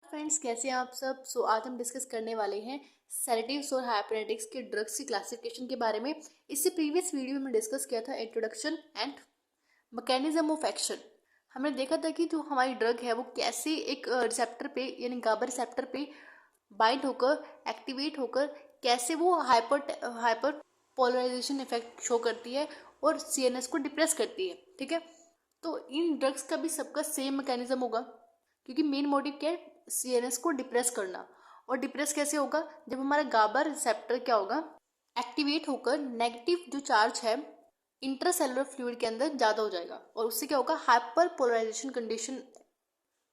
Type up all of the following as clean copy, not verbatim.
Friends, कैसे हैं आप सब। आज हम डिस्कस करने वाले हैं सेडेटिव्स और हाइपरनेटिक्स के ड्रग्स की क्लासिफिकेशन के बारे में। इससे प्रीवियस वीडियो में हमने डिस्कस किया था introduction and mechanism of action. हमने देखा था कि जो हमारी ड्रग है वो कैसे एक रिसेप्टर पे यानी गाबा रिसेप्टर पे बाइंड होकर एक्टिवेट होकर कैसे वो हाइपर पोलराइजेशन इफेक्ट शो करती है और सीएनएस को डिप्रेस करती है। ठीक है, तो इन ड्रग्स का भी सबका सेम मैकेनिज्म होगा, क्योंकि मेन मोटिव क्या है, सीएनएस को डिप्रेस करना। और डिप्रेस कैसे होगा, जब हमारा गाबा रिसेप्टर क्या होगा, एक्टिवेट होकर नेगेटिव जो चार्ज है इंट्रासेलुलर फ्लूइड के अंदर ज़्यादा हो जाएगा और उससे क्या होगा, हाइपर पोलराइजेशन कंडीशन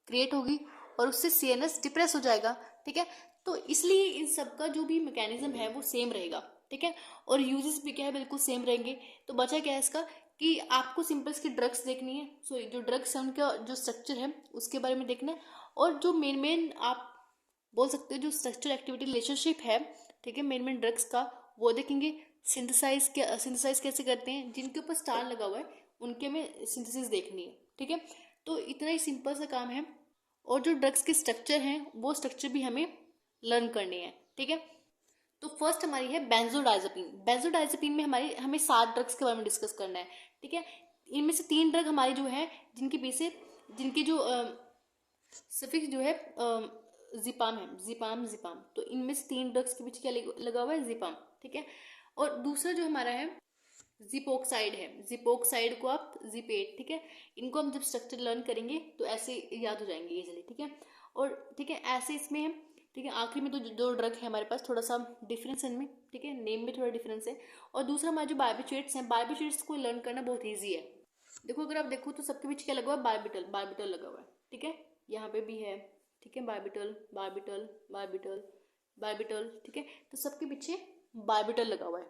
क्रिएट होगी और उससे सीएनएस डिप्रेस हो जाएगा। ठीक है, तो इसलिए इन सब का जो भी मैकेनिज्म है वो सेम रहेगा। ठीक है, और यूजेस भी क्या है, बिल्कुल सेम रहेंगे। तो बचा क्या है इसका कि आपको सिंपल इसकी ड्रग्स देखनी है। सो जो ड्रग्स है उनका जो स्ट्रक्चर है उसके बारे में देखना है, और जो मेन आप बोल सकते हो जो स्ट्रक्चर एक्टिविटी रिलेशनशिप है, ठीक है, मेन ड्रग्स का वो देखेंगे। सिंथेसाइज कैसे करते हैं, जिनके ऊपर स्टार लगा हुआ है उनके में सिंथेसिस देखनी है। ठीक है, तो इतना ही सिंपल सा काम है। और जो ड्रग्स के स्ट्रक्चर हैं वो स्ट्रक्चर भी हमें लर्न करने हैं। ठीक है, तो फर्स्ट हमारी है बेंजोडाइजेपिन। बेंजोडाइजेपिन में हमें 7 ड्रग्स के बारे में डिस्कस करना है। ठीक है, इनमें से 3 ड्रग हमारी जो है जिनके पीछे जिनके जो सफिक्स जो है जिपाम है, जिपाम। तो इनमें से 3 ड्रग्स के पीछे क्या लगा हुआ है, जिपाम। ठीक है, और दूसरा जो हमारा है जिपोक्साइड है, जिपोक्साइड को आप जिपेट। ठीक है, इनको हम जब स्ट्रक्चर लर्न करेंगे तो ऐसे याद हो जाएंगे इजीली। ठीक है, और ठीक है ऐसे इसमें है। ठीक है, आखिरी में तो दो ड्रग है हमारे पास, थोड़ा सा डिफरेंस है इनमें। ठीक है, नेम में थोड़ा डिफरेंस है। और दूसरा हमारे जो बारबिचुएट्स हैं, बारबिचुएट्स को लर्न करना बहुत ईजी है। देखो, अगर आप देखो तो सबके बीच क्या लगा हुआ है, बारबिटल, बारबिटल लगा हुआ है। ठीक है, यहाँ पे भी है। ठीक है, बारबिटल बारबिटल बारबिटल बारबिटल। ठीक है, तो सबके पीछे बारबिटल लगा हुआ है।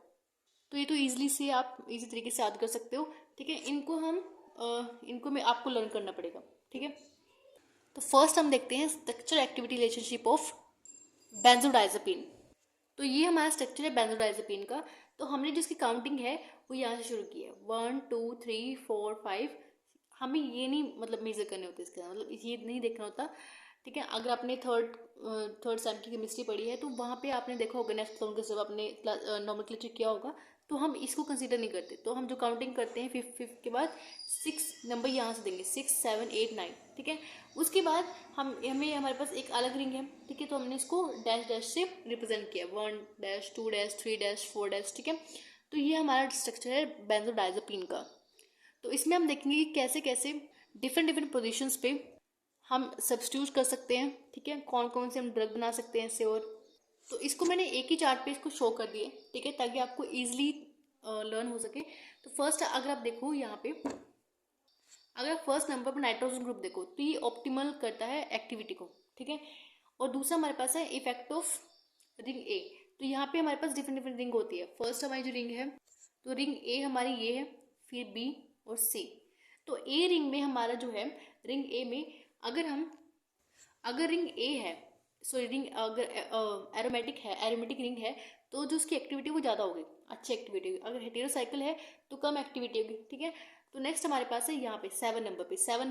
तो ये तो ईजिली से आप इजी तरीके से याद कर सकते हो। ठीक है, इनको में आपको लर्न करना पड़ेगा। ठीक है, तो फर्स्ट हम देखते हैं structure activity relationship of benzodiazepine. तो ये हमारा स्ट्रक्चर है बेंजोडाइजेपिन का। तो हमने जिसकी काउंटिंग है वो यहाँ से शुरू की है, 1 2 3 4 5। हमें ये नहीं मतलब मेजर करने होते इसके, मतलब ये नहीं देखना होता। ठीक है, अगर आपने थर्ड सेम की केमिस्ट्री पढ़ी है तो वहाँ पे आपने देखा होगा, नेक्स्ट के जब आपने नॉमेनक्लेचर किया होगा तो हम इसको कंसीडर नहीं करते। तो हम जो काउंटिंग करते हैं फिफ्थ के बाद 6 नंबर यहाँ से देंगे, 6 7 8 9। ठीक है, उसके बाद हमें हमारे पास एक अलग रिंग है। ठीक है, तो हमने इसको डैश डैश से रिप्रेजेंट किया, 1 डैश 2 डैश 3 डैश 4 डैश। ठीक है, तो ये हमारा स्ट्रक्चर है बेंजोडाइजेपिन का। तो इसमें हम देखेंगे कि कैसे कैसे डिफरेंट पोजीशंस पे हम सब्स्टिट्यूट कर सकते हैं। ठीक है, कौन कौन से हम ड्रग बना सकते हैं इससे। और तो इसको मैंने एक ही चार्ट पे इसको शो कर दिए। ठीक है, ताकि आपको इजीली लर्न हो सके। तो फर्स्ट अगर आप देखो यहाँ पे, अगर आप फर्स्ट नंबर पर नाइट्रोजन ग्रुप देखो तो ये ऑप्टिमल करता है एक्टिविटी को। ठीक है, और दूसरा हमारे पास है इफेक्ट ऑफ रिंग ए। तो यहाँ पे हमारे पास डिफरेंट रिंग होती है। फर्स्ट हमारी जो रिंग है, तो रिंग ए हमारी ये है, फिर बी और सी। तो ए रिंग में हमारा जो है, रिंग ए में अगर रिंग ए है, सॉरी रिंग अगर एरोमेटिक रिंग है तो जो उसकी एक्टिविटी वो ज़्यादा होगी, अच्छी एक्टिविटी होगी। अगर हेटेरोसाइकिल है तो कम एक्टिविटी होगी। ठीक है, तो नेक्स्ट हमारे पास है यहाँ पे 7 नंबर पे, 7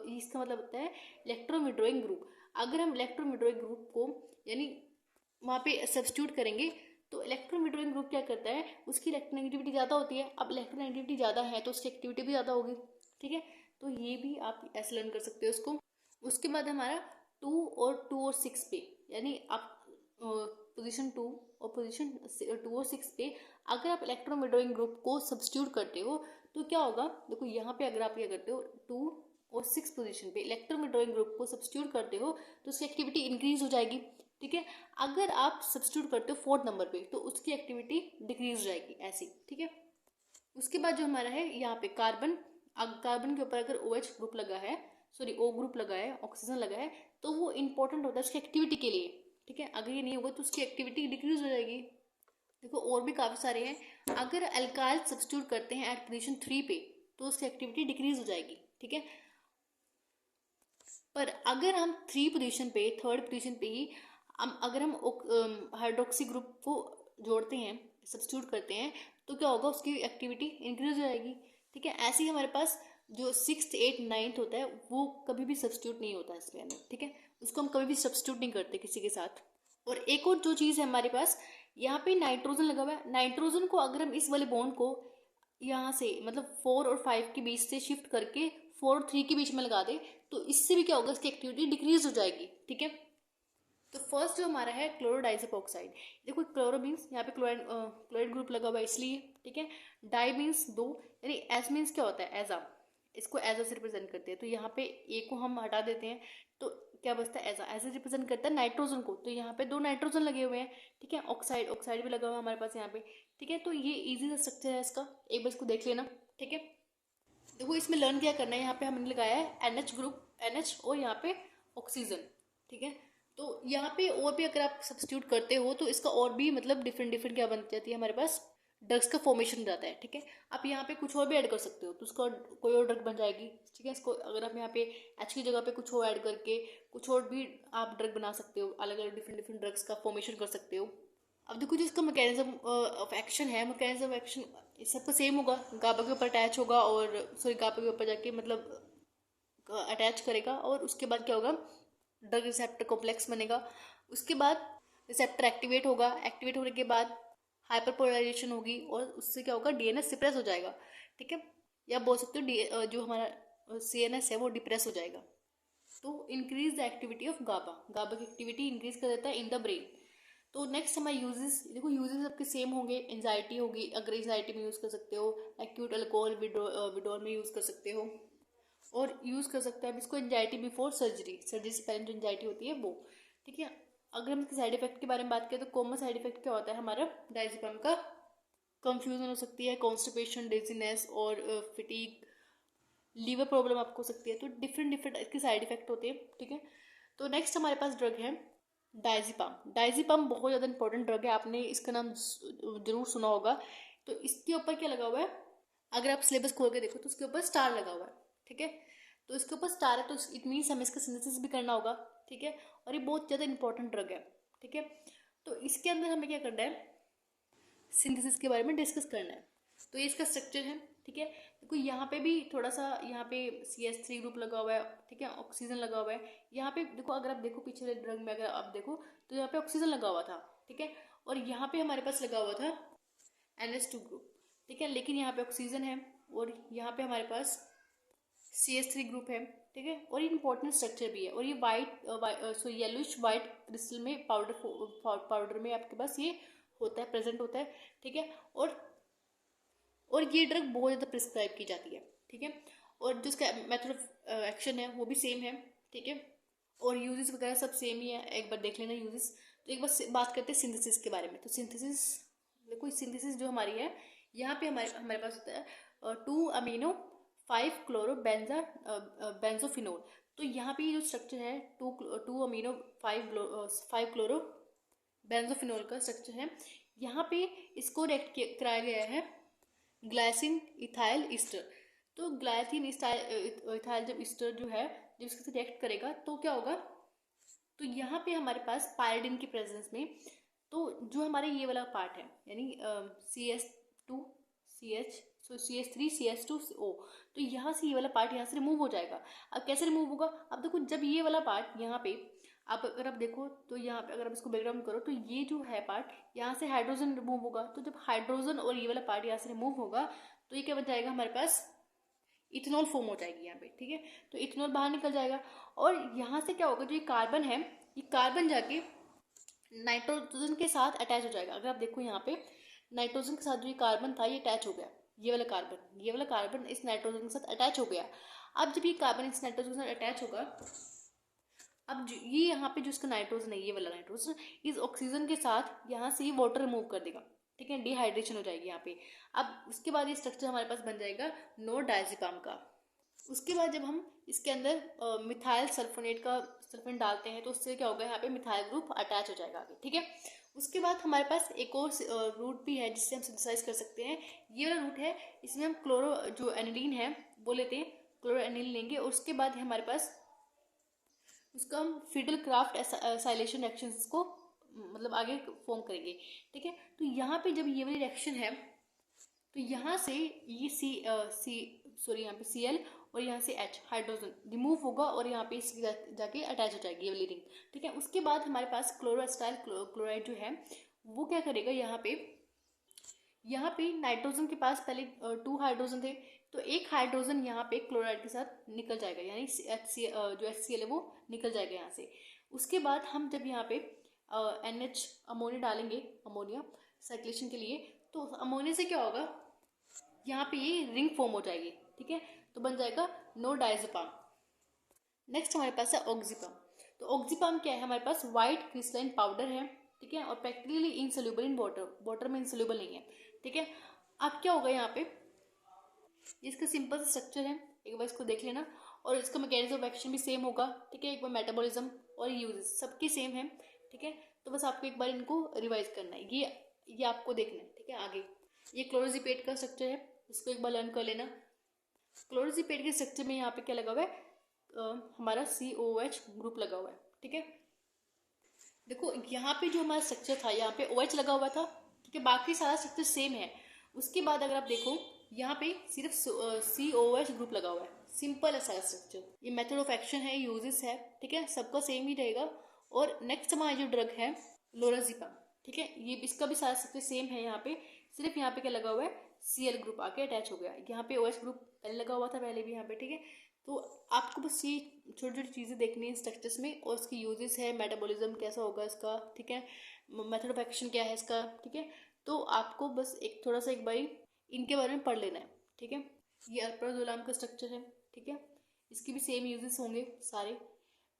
इसका मतलब होता है इलेक्ट्रॉन विड्रॉइंग ग्रुप। अगर हम इलेक्ट्रॉन विड्रॉइंग ग्रुप को यानी वहाँ पे सब्स्टिट्यूट करेंगे तो इलेक्ट्रॉन विड्रॉइंग ग्रुप क्या करता है, उसकी इलेक्ट्रोनेगेटिविटी ज़्यादा होती है। अब इलेक्ट्रोनेगेटिविटी ज़्यादा है तो उसकी एक्टिविटी भी ज़्यादा होगी। ठीक है, तो ये भी आप ऐसे लर्न कर सकते हो उसको। उसके बाद हमारा 2 और 6 पे, यानी आप पोजीशन 2 और पोजीशन 2 और 6 पे अगर आप इलेक्ट्रॉन विड्रॉइंग ग्रुप को सब्स्टिट्यूट करते हो तो क्या होगा, देखो यहाँ पे अगर आप क्या करते हो, 2 और 6 पोजीशन पे इलेक्ट्रॉन विड्रॉइंग ग्रुप को सब्स्टिट्यूट करते हो तो उसकी एक्टिविटी इंक्रीज हो जाएगी। ठीक है, अगर आप सब्स्टिट्यूट करते हो 4th नंबर पे तो उसकी एक्टिविटी डिक्रीज हो जाएगी ऐसी। ठीक है, उसके बाद जो हमारा है यहाँ पे कार्बन के ऊपर अगर OH ग्रुप लगा है, सॉरी O ग्रुप लगा है, ऑक्सीजन लगा है, तो वो इंपॉर्टेंट होता है उसकी एक्टिविटी के लिए। ठीक है, अगर ये नहीं होगा तो उसकी एक्टिविटी डिक्रीज हो जाएगी। देखो और भी काफ़ी सारे हैं। अगर अल्काइल सब्स्टिट्यूट करते हैं एट पोजीशन 3 पे तो उसकी एक्टिविटी डिक्रीज हो जाएगी। ठीक है, पर अगर हम 3rd पोजीशन पे ही अगर हम हाइड्रोक्सी ग्रुप को जोड़ते हैं, सब्स्टिट्यूट करते हैं, तो क्या होगा, उसकी एक्टिविटी इंक्रीज हो जाएगी। ठीक है, ऐसे ही हमारे पास जो 6th 8th 9th होता है वो कभी भी सब्स्टिट्यूट नहीं होता है इसके अंदर, ठीक है, उसको हम कभी भी सब्स्टिट्यूट नहीं करते किसी के साथ। और एक और जो चीज़ है हमारे पास, यहाँ पे नाइट्रोजन लगा हुआ है, नाइट्रोजन को अगर हम इस वाले बॉन्ड को यहाँ से मतलब 4 और 5 के बीच से शिफ्ट करके 4 और 3 के बीच में लगा दे, तो इससे भी क्या होगा, इसकी एक्टिविटी डिक्रीज हो जाएगी, ठीक है। तो फर्स्ट जो हमारा है क्लोरोडाइजेपोक्साइड, देखो क्लोरो मीन्स यहाँ पे क्लोराइड ग्रुप लगा हुआ है इसलिए, ठीक है। डाई मीन्स दो, यानी एज मीन्स क्या होता है, एजा, इसको एजा से रिप्रेजेंट करते हैं, तो यहाँ पे ए को हम हटा देते हैं तो क्या बचता है, एजा, एजा रिप्रेजेंट करता है नाइट्रोजन को, तो यहाँ पे 2 नाइट्रोजन लगे हुए हैं, ठीक है। ऑक्साइड, ऑक्साइड भी लगा हुआ है हमारे पास यहाँ पे, ठीक है। तो ये इजी सा स्ट्रक्चर है इसका, एक बार इसको देख लेना, ठीक है। देखो इसमें लर्न क्या करना है, यहाँ पे हमने लगाया है NH ग्रुप, NH और यहाँ पे ऑक्सीजन, ठीक है। तो यहाँ पे और भी अगर आप सब्स्टिट्यूट करते हो तो इसका और भी मतलब डिफरेंट डिफरेंट क्या बन जाती है हमारे पास, ड्रग्स का फॉर्मेशन हो जाता है, ठीक है। आप यहाँ पे कुछ और भी ऐड कर सकते हो तो उसका कोई और ड्रग बन जाएगी, ठीक है। इसको अगर आप यहाँ पे H की जगह पे कुछ और ऐड करके कुछ और भी आप ड्रग बना सकते हो, अलग अलग डिफरेंट डिफरेंट ड्रग्स का फॉर्मेशन कर सकते हो। अब देखो जो इसका मैकेनिज्म ऑफ एक्शन है, मैकेनिज्म ऑफ एक्शन सबका सेम होगा, गाबा के ऊपर अटैच होगा और सॉरी गाबा के ऊपर जाके मतलब अटैच करेगा और उसके बाद क्या होगा, ड्रग रिसेप्टर कॉम्प्लेक्स बनेगा, उसके बाद रिसेप्टर एक्टिवेट होगा, एक्टिवेट होने के बाद हाइपरपोलराइजेशन होगी और उससे क्या होगा, DNS सप्रेस हो जाएगा, ठीक है। या बोल सकते हो जो हमारा CNS है वो डिप्रेस हो जाएगा। तो इंक्रीज द एक्टिविटी ऑफ गाबा, गाबा की एक्टिविटी इंक्रीज कर देता है इन द ब्रेन। तो नेक्स्ट हमारे यूजेस, देखो यूजेस सबके सेम होंगे, एंजाइटी होगी, अगर एंजाइटी में यूज़ कर सकते हो, एक्यूट अल्कोहल विड्रॉल में यूज़ कर सकते हो, और यूज़ कर सकते हैं अब इसको एंजाइटी बिफोर सर्जरी, सर्जरी से पहले जो एंजाइटी होती है वो, ठीक है। अगर हम इसके साइड इफेक्ट के बारे में बात करें तो कॉमन साइड इफेक्ट क्या होता है हमारा, डायजेपम का कंफ्यूजन हो सकती है, कॉन्स्टिपेशन, डेजीनेस और फिटीग, लीवर प्रॉब्लम आपको हो सकती है, तो डिफरेंट डिफरेंट इसके साइड इफेक्ट होते हैं, ठीक है। तो नेक्स्ट हमारे पास ड्रग है डायजेपम। डायजेपम बहुत ज़्यादा इंपॉर्टेंट ड्रग है, आपने इसका नाम जरूर सुना होगा। तो इसके ऊपर क्या लगा हुआ है, अगर आप सिलेबस खोल के देखो तो उसके ऊपर स्टार लगा हुआ है, ठीक है। तो इसके ऊपर स्टार है तो इट मीन्स हमें इसका सिंथेसिस भी करना होगा, ठीक है। और ये बहुत ज़्यादा इंपॉर्टेंट ड्रग है, ठीक है। तो इसके अंदर हमें क्या करना है, सिंथेसिस के बारे में डिस्कस करना है। तो ये इसका स्ट्रक्चर है, ठीक है। देखो यहाँ पे भी थोड़ा सा, यहाँ पे CH3 ग्रुप लगा हुआ है, ठीक है, ऑक्सीजन लगा हुआ है। यहाँ पे देखो, अगर आप देखो पिछले ड्रग में अगर आप देखो तो यहाँ पे ऑक्सीजन लगा हुआ था, ठीक है। और यहाँ पे हमारे पास लगा हुआ था NH2 ग्रुप, ठीक है, लेकिन यहाँ पे ऑक्सीजन है और यहाँ पे हमारे पास CH3 ग्रुप है, ठीक है। और ये इंपॉर्टेंट स्ट्रक्चर भी है, और ये येलोइश वाइट क्रिस्टल में पाउडर में आपके पास ये होता है, प्रेजेंट होता है, ठीक है। और ये ड्रग बहुत ज़्यादा प्रिस्क्राइब की जाती है, ठीक है। और जो इसका मेथड ऑफ एक्शन है वो भी सेम है, ठीक है। और यूजेस वगैरह सब सेम ही है, एक बार देख लेना यूजेस। तो एक बार बात करते हैं सिंथेसिस के बारे में। तो सिंथेसिस, देखो सिंथेसिस जो हमारी है, यहाँ पे हमारे पास होता है 2 अमीनो 5 क्लोरो बेंजोफिनोल। तो यहाँ पे जो स्ट्रक्चर है 2 अमीनो 5 क्लोरो बेंजोफिनोल का स्ट्रक्चर है। यहाँ पे इसको रिएक्ट कराया गया है ग्लाइसिन इथाइल ईस्टर। तो ग्लाइसिन इथाइल जब ईस्टर जो है, जब इसके साथ रिएक्ट करेगा तो क्या होगा, तो यहाँ पे हमारे पास पायरिडिन की प्रेजेंस में, तो जो हमारे ये वाला पार्ट है यानी CH2 CH CH3 CH2O, तो यहाँ से ये वाला पार्ट यहाँ से रिमूव हो जाएगा। अब कैसे रिमूव होगा, अब देखो जब ये वाला पार्ट यहाँ पे, अब अगर आप देखो तो यहाँ पे अगर आप इसको बैकग्राउंड करो तो ये जो है पार्ट, यहाँ से हाइड्रोजन रिमूव होगा। तो जब हाइड्रोजन और ये वाला पार्ट यहाँ से रिमूव होगा तो ये क्या बन जाएगा, हमारे पास इथेनॉल फॉर्म हो जाएगी यहाँ पे, ठीक है। तो इथेनॉल बाहर निकल जाएगा और यहाँ से क्या होगा, जो ये कार्बन है, ये कार्बन जाके नाइट्रोजन के साथ अटैच हो जाएगा। अगर आप देखो यहाँ पे नाइट्रोजन के साथ जो ये कार्बन था ये अटैच हो गया, ये वाला कार्बन इस नाइट्रोजन के साथ अटैच हो गया। अब जब ये कार्बन इस नाइट्रोजन के साथ अटैच होगा, अब ये यहाँ पे जो इसका नाइट्रोजन है, ये वाला नाइट्रोजन इस ऑक्सीजन के साथ यहाँ से ये वाटर रिमूव कर देगा, ठीक है, डिहाइड्रेशन हो जाएगी यहाँ पे। अब उसके बाद ये स्ट्रक्चर हमारे पास बन जाएगा नो डायजेपाम का। उसके बाद जब हम इसके अंदर मिथाइल सल्फोनेट का सल्फेट डालते हैं तो उससे क्या होगा, यहाँ पे मिथाइल ग्रुप अटैच हो जाएगा आगे, ठीक है। उसके बाद हमारे पास एक और रूट भी है जिससे हम सिंथेसाइज कर सकते हैं, ये वाला रूट है। इसमें हम क्लोरो जो एनिलीन है वो लेते हैं, क्लोरो एनिलीन लेंगे और उसके बाद हमारे पास उसका हम फिडल क्राफ्ट एसाइलेशन रिएक्शन को मतलब आगे फॉर्म करेंगे, ठीक है। तो यहाँ पे जब ये वाली रिएक्शन है तो यहाँ से ये सॉरी यहाँ पे Cl और यहाँ से H हाइड्रोजन रिमूव होगा और यहाँ पे इसकी जाके अटैच हो जाएगी ये वाली रिंग, ठीक है। उसके बाद हमारे पास क्लोरोएस्टाइल क्लोराइड जो है वो क्या करेगा, यहाँ पे नाइट्रोजन के पास पहले 2 हाइड्रोजन थे, तो एक हाइड्रोजन यहाँ पे क्लोराइड के साथ निकल जाएगा, यानी जो HCl है वो निकल जाएगा यहाँ से। उसके बाद हम जब यहाँ पे NH अमोनिया डालेंगे, अमोनिया सर्कुलेशन के लिए, तो अमोनिया से क्या होगा, यहाँ पे ये रिंग फॉर्म हो जाएगी, ठीक है, तो बन जाएगा नो डायजेपाम। नेक्स्ट हमारे पास है ऑक्सीपाम। तो ऑक्सीपाम क्या है, हमारे पास व्हाइट क्रिस्टलाइन पाउडर है, ठीक है, और प्रैक्टिकली इनसोल्यूबल इन वाटर में इनसोल्यूबल नहीं है, ठीक है। अब क्या होगा यहाँ पे, इसका सिंपल स्ट्रक्चर है, एक बार इसको देख लेना, और इसका मैकेनिज्म ऑफ एक्शन भी सेम होगा, ठीक है। एक बार मेटाबॉलिज्म और यूजेस सबके सेम है, ठीक है। तो बस आपको एक बार इनको रिवाइज करना है, ये आपको देखना है, ठीक है। आगे ये क्लोरोजिपेट का स्ट्रक्चर है, इसको एक बार लर्न कर लेना। क्लोरोजिपेट के स्ट्रक्चर में यहाँ पे क्या लगा हुआ है, हमारा COH ग्रुप लगा हुआ है, ठीक है। देखो यहाँ पे जो हमारा स्ट्रक्चर था, यहाँ पे OH लगा हुआ था, ठीक है, बाकी सारा स्ट्रक्चर सेम है। उसके बाद अगर आप देखो यहाँ पे सिर्फ COH ग्रुप लगा हुआ है, सिंपल है सारा स्ट्रक्चर। ये मेथड ऑफ एक्शन है, यूजेस है, ठीक है, सबका सेम ही रहेगा। और नेक्स्ट हमारा जो ड्रग है लोराज़ेपाम, ठीक है, ये इसका भी सारा स्ट्रक्चर सेम है। यहाँ पे सिर्फ यहाँ पे क्या लगा हुआ है, Cl ग्रुप आके अटैच हो गया, यहाँ पे OH ग्रुप पहले लगा हुआ था, पहले भी यहाँ पे, ठीक है। तो आपको बस ये छोटी छोटी चीज़ें देखनी है स्ट्रक्चर्स में, और उसकी यूजेस है, मेटाबॉलिज्म कैसा होगा इसका, ठीक है, मेथड ऑफ एक्शन क्या है इसका, ठीक है। तो आपको बस एक थोड़ा सा एक बार इनके बारे में पढ़ लेना है, ठीक है। ये अल्प्राजोलम का स्ट्रक्चर है, ठीक है, इसकी भी सेम यूजेस होंगे सारे,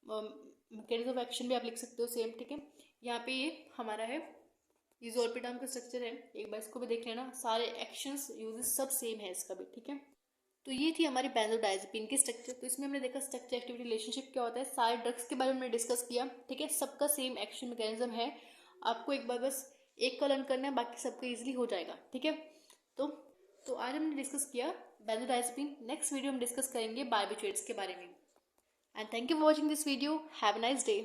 मैकेनिज्म ऑफ एक्शन भी आप लिख सकते हो सेम, ठीक है। यहाँ पे ये हमारा है, ये ज़ोलपेटाम का स्ट्रक्चर है, एक बार इसको भी देख लेना, सारे एक्शंस यूजेस सब सेम है इसका भी, ठीक है। तो ये थी हमारी बेंजोडाइजेपिन की स्ट्रक्चर। तो इसमें हमने देखा स्ट्रक्चर एक्टिविटी रिलेशनशिप क्या होता है, सारे ड्रग्स के बारे में हमने डिस्कस किया, ठीक है, सबका सेम एक्शन मैकेनिज्म है। आपको एक बार बस एक का लर्न करना है, बाकी सबका इजीली हो जाएगा, ठीक है। तो आज हमने डिस्कस किया बेंजोडाइजेपिन। नेक्स्ट वीडियो हम डिस्कस करेंगे बारबिट्रेट्स के बारे में। And thank you for watching this video. Have a nice day.